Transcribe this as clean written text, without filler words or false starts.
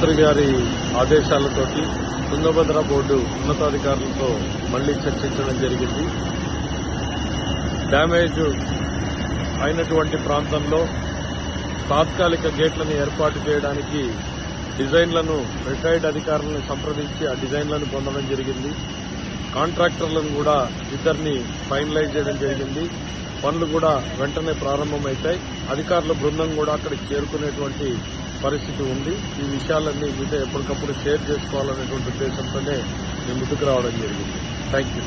ముఖ్యమంత్రి గారి ఆదేశాలతోటి తుంగభద్ర బోర్డు ఉన్నతాధికారులతో మళ్లీ చర్చించడం జరిగింది. డ్యామేజ్ అయినటువంటి ప్రాంతంలో తాత్కాలిక గేట్లను ఏర్పాటు చేయడానికి డిజైన్లను రిటైర్డ్ అధికారులను సంప్రదించి ఆ డిజైన్లను పొందడం జరిగింది. కాంట్రాక్టర్లను కూడా ఇద్దరిని ఫైనలైజ్ చేయడం జరిగింది. పనులు కూడా వెంటనే ప్రారంభమవుతాయి. అధికారుల బృందం కూడా అక్కడికి చేరుకునేటువంటి పరిస్థితి ఉంది. ఈ విషయాలన్నీ మీతో ఎప్పటికప్పుడు షేర్ చేసుకోవాలనేటువంటి ఉద్దేశంతోనే మేము ముందుకు రావడం జరిగింది. Thank you.